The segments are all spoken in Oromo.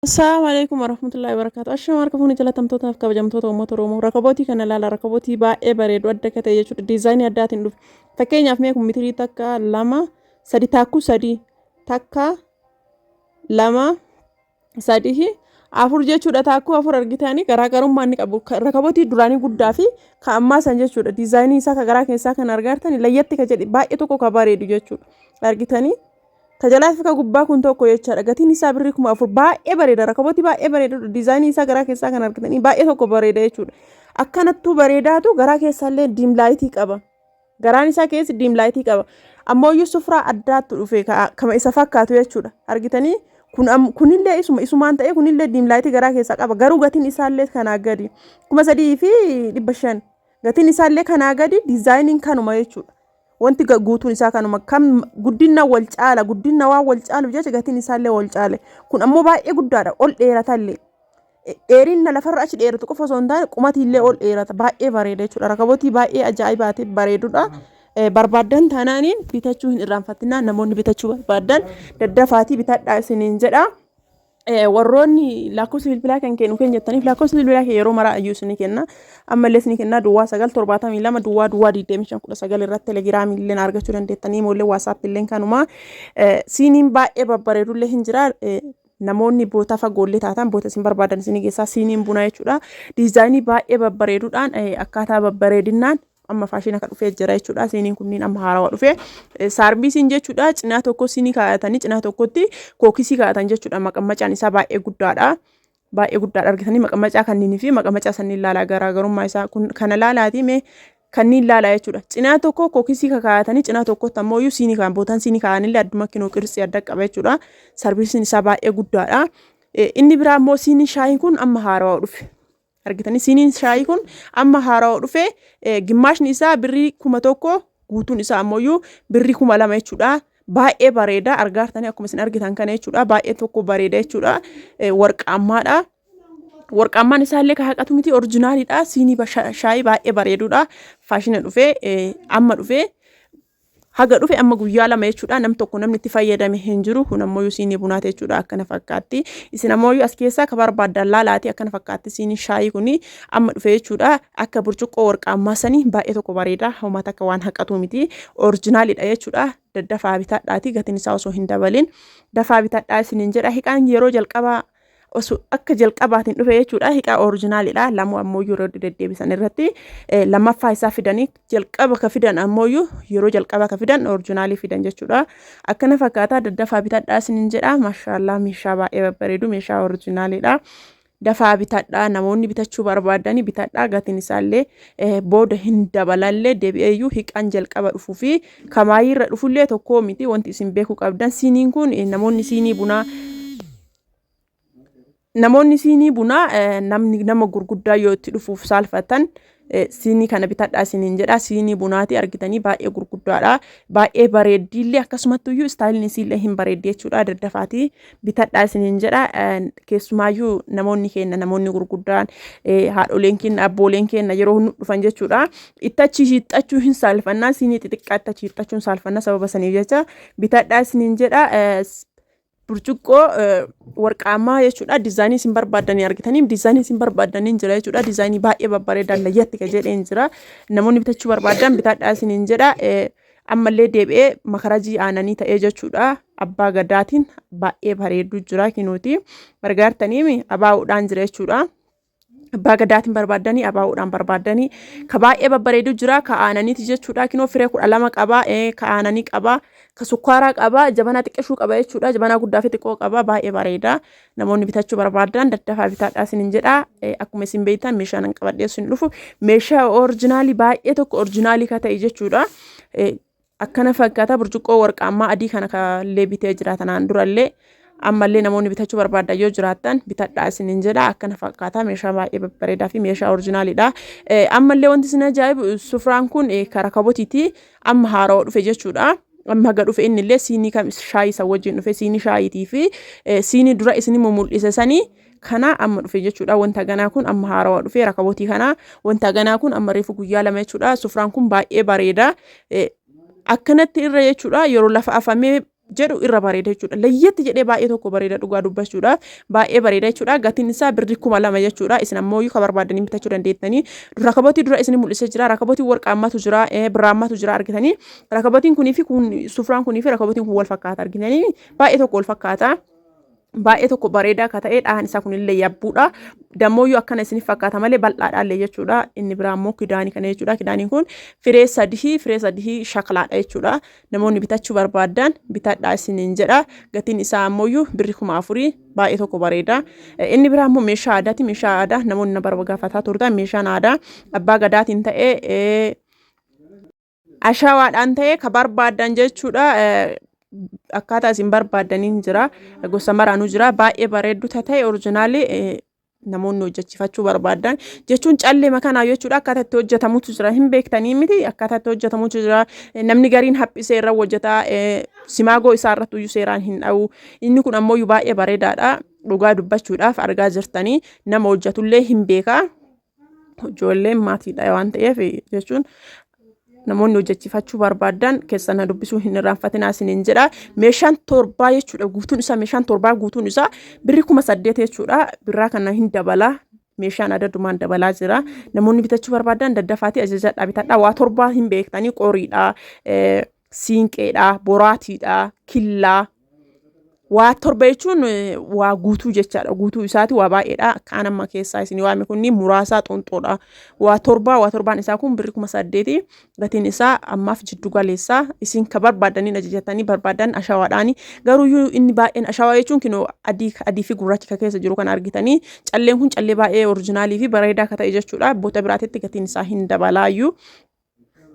السلام عليكم ورحمة الله وبركاته. أشياء مركبوني جل تمتوتنا في كبجمتوتا وموترومو ركبوتي كان لا ركبوتي با إبريد ودك تيجي ديزاين يدات إنه فكين يفهمكم متري تكا لما سدي تاكو سدي تكا لما سديه afur jechuudha taakku afur argitanii garaagarummaa inni qabu rakabooti duraanii guddaa fi ka ammaa san jechuudha diizaayinii isaa ka garaa keessaa kan argartani layyatti ka jedhi baay'ee tokko ka bareedu jechuudha argitanii tajaajila fi ka gubbaa kun tokko jechaadha gatiin isaa birrii 1000 baay'ee bareeda rakabooti baay'ee bareedu diizaayinii isaa garaa keessaa kan argitanii baay'ee tokko bareeda jechuudha akkanattuu bareedaatu garaa keessaallee diimlaayitii qaba garaan isaa keessi diimlaayitii qaba ammoo iyyuu sufraa addaatu dhufe kama isa fakkaatu jechuudha argitanii kunillee isumaan ta'e kunillee diimlaayitii garaa keessaa qaba garuu gatiin isaallee kanaa gadi 3500 gatiin isaallee kanaa gadi diizaayiniin kanuma jechuudha wanti guutuun isaa kanuma kam guddina wal caala guddina waan wal caalu jecha gatiin isaallee wal caale kun ammoo baay'ee guddaadha ol dheeratallee dheerinna lafarra achi dheeratu qofa osoo hin taane qumatiillee ol dheerata baay'ee bareeda jechuudha rakabootii baay'ee ajaa'ibaati bareedudha barbaadan taanaaniin bitachuu hin irraanfatinaa namoonni bitachuu barbaadan daddafaatii bitadhaa isiniin jedha warroonni lakkoofsa bilbilaa kan kennu keenya jettaniif lakkoofsa bilbilaa kee yeroo maraa iyyuu isinii kenna ammallee isinii kenna duwwaa 972 duwwaa 2519 irratti telegiraamii illee argachuu dandeettanii moollee waasaap illee kanuma siiniin baay'ee babbareedullee hin jira namoonni boota fagoollee taatan boota isin barbaadan isinii keessaa siiniin bunaa jechuudha diizaayinii baay'ee babbareeduudhaan akkaataa babbareedinnaan amma faashina ka dhufee jira jechuudha siiniin kunniin amma haarawaa dhufee saarbiisiin jechuudha cinaa tokko siinii kaa'atanii cinaa tokkotti kookisii kaa'atan jechuudha maqammacaan isaa baay'ee guddaadha argitanii maqammacaa kanniinii fi maqammacaa sanniin ilaalaa garaagarummaa isaa kun kana laalaati mee kanniin ilaalaa jechuudha cinaa tokko kookisii kaa'atanii cinaa tokkotti ammoo iyyuu siinii kaa'an bootaan siinii kaa'anillee adduma kinoo qirsi adda qaba jechuudha saarbiisiin isaa baay'ee guddaadha inni biraa ammoo siinii shaayii kun amma haarawaa dhufe argitanii siiniin shaayii kun amma haarawaa dhufe gimmaashni isaa birrii 1000 guutuun isaa ammoo birrii 2000 jechuudha baay'ee bareeda argaartanii akkuma isin argitan kana jechuudha baay'ee tokko bareeda jechuudha warqaammaadha warqaammaan isaallee ka haqatu miti oriijinaaliidha siinii shaayii baay'ee bareeduudha faashina dhufe amma dhufe haga dhufe amma guyyaa lama jechuudha nam tokko namni itti fayyadame hin jiru kun ammoo siinii bunaate jechuudha akkana fakkaatti isin ammoo as keessaa ka barbaadan laalaati akkana fakkaatti siinii shaayii kuni amma dhufe jechuudha akka burcuqqoo warqaammaa sanii baay'ee tokko bareeda homaa takka waan haqatu miti oriijinaaliidha jechuudha daddafaa bitadhaati gatiin isaa osoo hin dabalin dafaa bitadhaa isiniin jedha hiqaan yeroo jalqabaa osoo akka jalqabaatiin dhufe jechuudha hiqaa oriijinaaliidha lamoo ammoo yeroo deddeebisan irratti lammaffaa isaa fidanii jalqaba ka fidan ammoo yeroo jalqaba ka fidan oriijinaalii fidan jechuudha akkana fakkaataa daddafaa bitadhaa isiniin jedha maashaallah meeshaa baay'ee babbareedu meeshaa oriijinaaliidha dafaa bitadhaa namoonni bitachuu barbaadanii bitadhaa gatiin isaallee booda hin dabalallee deebi'eeyyuu hiqaan jalqaba dhufuu fi kamaayiirra dhufullee tokko miti wanti isin beekuu qabdan siiniin kun namoonni siinii bunaa nama gurguddaa yoo itti dhufuuf saalfatan siinii kana bitadhaa isiniin jedha siinii bunaati argitanii baay'ee gurguddaadha baay'ee bareeddiillee akkasumattuyyuu istaayiliin isiillee hin bareeddi jechuudha daddafaati bitadhaa isiniin jedha keessumaayyuu namoonni gurguddaan haadholeen keenya abbooleen keenya yeroo nu dhufan jechuudha ittachi hiixachuu hin saalfannaa siinii xixiqqaa ittachi hiixachuun saalfannaa sababa saniif jecha bitadhaa isiniin jedha burcuqqoo warqaammaa jechuudha diizaayinii isin barbaadanii argitanii diizaayinii isin barbaadanii jira jechuudha diizaayinii baay'ee babbareedaan layyatti ka jedheen jira namoonni bitachuu barbaadan bitadhaa isiniin jedha ammallee deebi'ee makarajii aananii ta'ee jechuudha abbaa gadaatiin baay'ee bareedu jira kinuuti gargaartanii abaa'uudhaan jira jechuudha abbaa gadaatiin barbaadanii abaa'uudhaan barbaadanii ka baay'ee babbareedu jira ka aananiiti jechuudha kinoo firee 12 qaba ka aananii qaba ka sukkaaraa qaba jabanaa xiqqashuu qaba jechuudha jabanaa guddaa fi xiqqoo qaba baay'ee bareeda namoonni bitachuu barbaadan daddafaa bitadhaa isiniin jedha akkuma isin beektan meeshaan an qabadhee isin dhufu meeshaa oriijinaalii baay'ee tokko oriijinaalii ka ta'e jechuudha akkana fakkaata burcuqqoo warqaammaa adii kana kallee bitee jira tanaan durallee ammallee namoonni bitachuu barbaadan yoo jiraatan bitadhaa isiniin jedha akkana fakkaata meeshaa baay'ee babbareedaa fi meeshaa oriijinaaliidha ammallee wanti isin ajaa'ibu sufraan kun ka rakabotiiti amma haarawaa dhufe jechuudha amma haga dhufe innillee siinii kam shaayii isa wajjin dhufe siinii shaayiitii fi siinii dura isin mul'ise sanii kana amma dhufe jechuudha wanta ganaa kun amma haarawaa dhufe rakabotii kana wanta ganaa kun amma reefu guyyaa lama jechuudha sufraan kun baay'ee bareeda akkanatti irra jechuudha yeroo lafa afamee jedhu irra bareeda jechuudha. Layyetti jedhee baay'ee tokko bareeda dhugaa dubbachuudhaaf baay'ee bareeda jechuudha. Gatiin isaa birrii 2000 jechuudha. Isin ammoo ka barbaadanii bitachuu dandeettanii. Rakabotii dura isin mul'isee jira. Rakabotii warqaamatu jira, birraamatu jira argitanii. Rakabotiin kunii fi sufraan kunii fi rakabotiin kun wal fakkaata argitanii. Baay'ee tokko wal fakkaata. Baay'ee tokko bareedaa akka ta'e dhahan isaa kunillee yabbuudha. Dammooyyuu akkana isiniif fakkaata malee bal'aadhaallee jechuudha. Inni biraa immoo kidaanii kana jechuudha. Kidaaniin kun firee sadii shaklaadha jechuudha. Namoonni bitachuu barbaadan bitadhaa isiniin jedha. Gatiin isaa ammoo birrii 4000 baay'ee tokko bareeda. Inni biraa immoo meeshaa aadaati. Meeshaa aadaa namoonni na barbaafataa turtan meeshaan aadaa abbaa gadaatiin ta'ee ashawaadhaan ta'ee ka barbaadan jechuudha. Akkaataa isin barbaadaniin jira gosa maraanuu jira baay'ee bareeddu ta'e oriijinaalii namoonni hojjechifachuu barbaadan jechuun callee makanaa jechuudha. Akkaataa itti hojjetamutu jira hin beektanii miti akkaataa itti hojjetamutu jira. Namni gariin haphisee irra hojjetaa simaagoo isaa irratti iyyuu seeraan hin dha'u. Inni kun ammoo baay'ee bareedaadha. Dhugaa dubbachuudhaaf argaa jirtanii nama hojjetullee hin beeka. Ijoolleen maatiidha waan ta'eef jechuun namoonni hojjechifachuu barbaadan keessana dubbisuu hin irraanfatinaa isiniin jedha. Meeshaan torbaa jechuudha guutuun isaa meeshaan torbaa guutuun isaa birrii 8000 jechuudha. Birraa kana hin dabala. Meeshaan addadumaan dabalaa jira. Namoonni bitachuu barbaadan daddafaatii ajajadhaa bitadhaa. Waa torbaa hin beektanii qoriidha, siinqeedha, boraatiidha, killaa. Waa torba jechuun waa guutuu jechaadha. Guutuu isaati waa baay'eedha. Kaan amma keessaa isin waame kunni muraasaa xonxoodha. Waa torbaan isaa kun birrii 8000. Gatiin isaa ammaaf jiddu galeessaa. Isin ka barbaadanii ajajatanii barbaadan ashawaadhaani. Garuu inni baay'een ashawaa jechuun kinoo adii fi gurraacha keessa jiru kan argitanii. Calleen kun callee baay'ee oriijinaalii fi bareedaa akka ta'e jechuudha. Boota biraatitti gatiin isaa hin dabalaayyuu.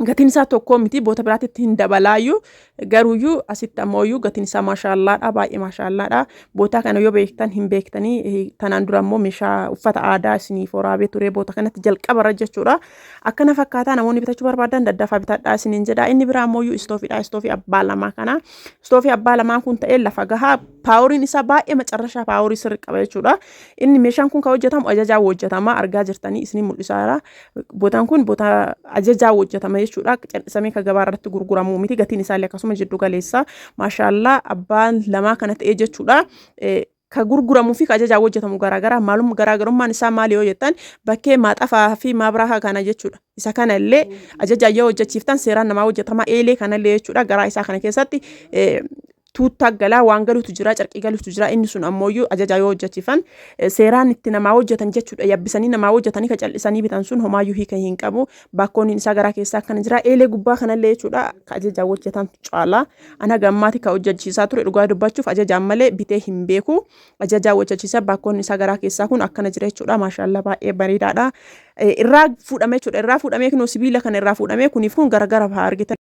Gatiin isaa tokko miti boota biraatitti hin dabalaayyuu. Garuuyyuu asitti ammoo gatiin isaa maashaallaadha baay'ee maashaallaadha. Boota kana yoo beektan hin beektanii tanaan dura ammoo meeshaa uffata aadaa isiniif waraabee ture boota kanatti jalqabarra jechuudha. Akkana fakkaataa namoonni bitachuu barbaadan daddafaa bitadhaa isiniin jedha. Inni biraa ammoo istoofiidha. Istoofii abbaa lamaa kana. Istoofii abbaa lamaa kun ta'ee lafa gahaa paawuriin isaa baay'ee macarrashaa paawurii sirrii qaba jechuudha. Inni meeshaan kun ka hojjetamu ajajaa hojjetama argaa jirtanii isin mul'isaara. Bootaan kun boota ajajaa hojjetama jechuudha. Callisamee ka gabaa irratti gurguramu miti gatiin isaa akkasuma jiddu galeessa maashaallah abbaan lamaa kana ta'e jechuudha. Ka gurguramuu fi ka ajajaa hojjetamu garaagaraa maalum garaagarummaan isaa maali yoo jettan bakkee maaxafaa fi maabrahaa kana jechuudha. Isa kana illee ajajaa yoo hojjechiiftan seeraan namaa hojjetama eelee kana illee jechuudha. Garaa isaa kana keessatti tuuttaa galaa waan galuutu jira carqii galuutu jira. Inni sun ammoo ajajaa yoo hojjechiifan seeraan itti namaa hojjetan jechuudha. Yabbisanii namaa hojjetanii ka callisanii bitan sun homaayyuu hiika hin qabu. Bakkoonni isaa garaa keessaa akkana jira. Eelee gubbaa kanallee jechuudha ka ajajaa hojjetan caalaa. Ana gammaati ka hojjechiisaa ture dhugaa dubbachuuf ajajaan malee bitee hin beeku. Ajajaa hojjechiisaa bakkoonni isaa garaa keessaa kun akkana jira jechuudha. Maashaallah baay'ee bareedaadha. Irraa fuudhamee jechuudha. Irraa fuudhamee kunoo sibiila kana irraa fuudhamee kuniif kun garagara ba'a argitan.